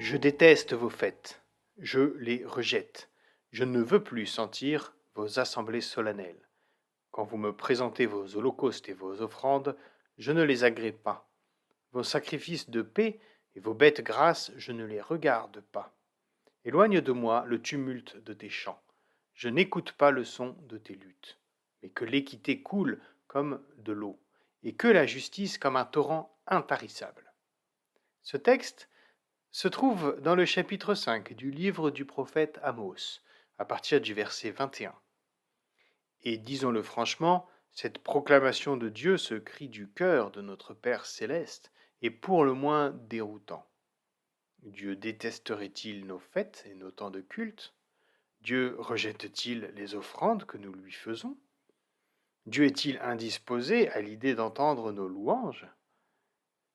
Je déteste vos fêtes, je les rejette. Je ne veux plus sentir vos assemblées solennelles. Quand vous me présentez vos holocaustes et vos offrandes, je ne les agrée pas. Vos sacrifices de paix et vos bêtes grasses, je ne les regarde pas. Éloigne de moi le tumulte de tes chants. Je n'écoute pas le son de tes luttes. Mais que l'équité coule comme de l'eau, et que la justice comme un torrent intarissable. Ce texte se trouve dans le chapitre 5 du livre du prophète Amos, à partir du verset 21. Et disons-le franchement, cette proclamation de Dieu, ce cri du cœur de notre Père céleste, est pour le moins déroutant. Dieu détesterait-il nos fêtes et nos temps de culte? Dieu rejette-t-il les offrandes que nous lui faisons? Dieu est-il indisposé à l'idée d'entendre nos louanges?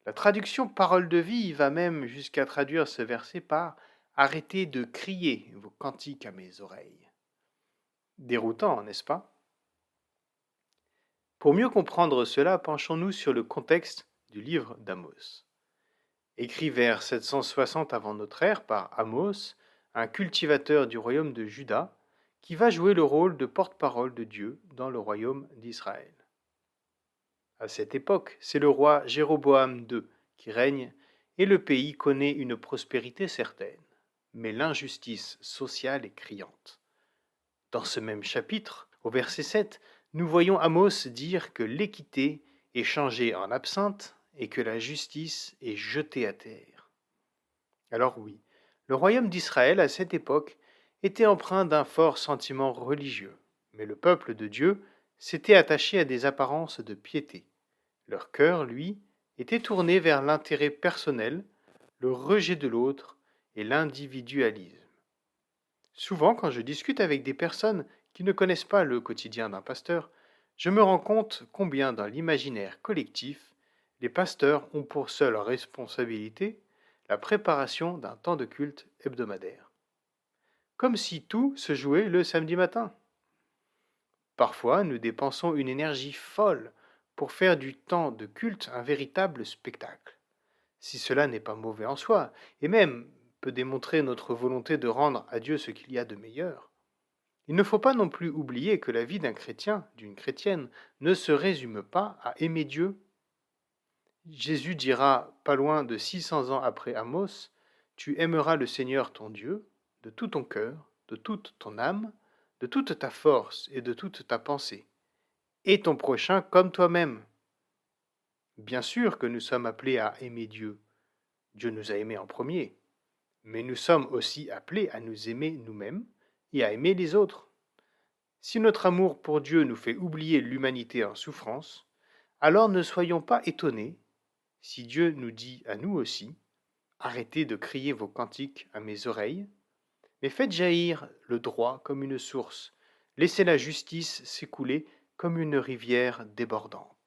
La traduction Parole de vie va même jusqu'à traduire ce verset par « Arrêtez de crier vos cantiques à mes oreilles ». Déroutant, n'est-ce pas? Pour mieux comprendre cela, penchons-nous sur le contexte du livre d'Amos. Écrit vers 760 avant notre ère par Amos, un cultivateur du royaume de Juda, qui va jouer le rôle de porte-parole de Dieu dans le royaume d'Israël. À cette époque, c'est le roi Jéroboam II qui règne et le pays connaît une prospérité certaine, mais l'injustice sociale est criante. Dans ce même chapitre, au verset 7, nous voyons Amos dire que l'équité est changée en absinthe et que la justice est jetée à terre. Alors oui, le royaume d'Israël à cette époque était empreint d'un fort sentiment religieux, mais le peuple de Dieu s'était attaché à des apparences de piété. Leur cœur, lui, était tourné vers l'intérêt personnel, le rejet de l'autre et l'individualisme. Souvent, quand je discute avec des personnes qui ne connaissent pas le quotidien d'un pasteur, je me rends compte combien dans l'imaginaire collectif, les pasteurs ont pour seule responsabilité la préparation d'un temps de culte hebdomadaire. Comme si tout se jouait le samedi matin. Parfois, nous dépensons une énergie folle pour faire du temps de culte un véritable spectacle. Si cela n'est pas mauvais en soi, et même peut démontrer notre volonté de rendre à Dieu ce qu'il y a de meilleur, il ne faut pas non plus oublier que la vie d'un chrétien, d'une chrétienne, ne se résume pas à aimer Dieu. Jésus dira, pas loin de 600 ans après Amos, « Tu aimeras le Seigneur ton Dieu de tout ton cœur, de toute ton âme, de toute ta force et de toute ta pensée, et ton prochain comme toi-même. » Bien sûr que nous sommes appelés à aimer Dieu. Dieu nous a aimés en premier. Mais nous sommes aussi appelés à nous aimer nous-mêmes et à aimer les autres. Si notre amour pour Dieu nous fait oublier l'humanité en souffrance, alors ne soyons pas étonnés si Dieu nous dit à nous aussi, arrêtez de crier vos cantiques à mes oreilles, mais faites jaillir le droit comme une source, laissez la justice s'écouler comme une rivière débordante.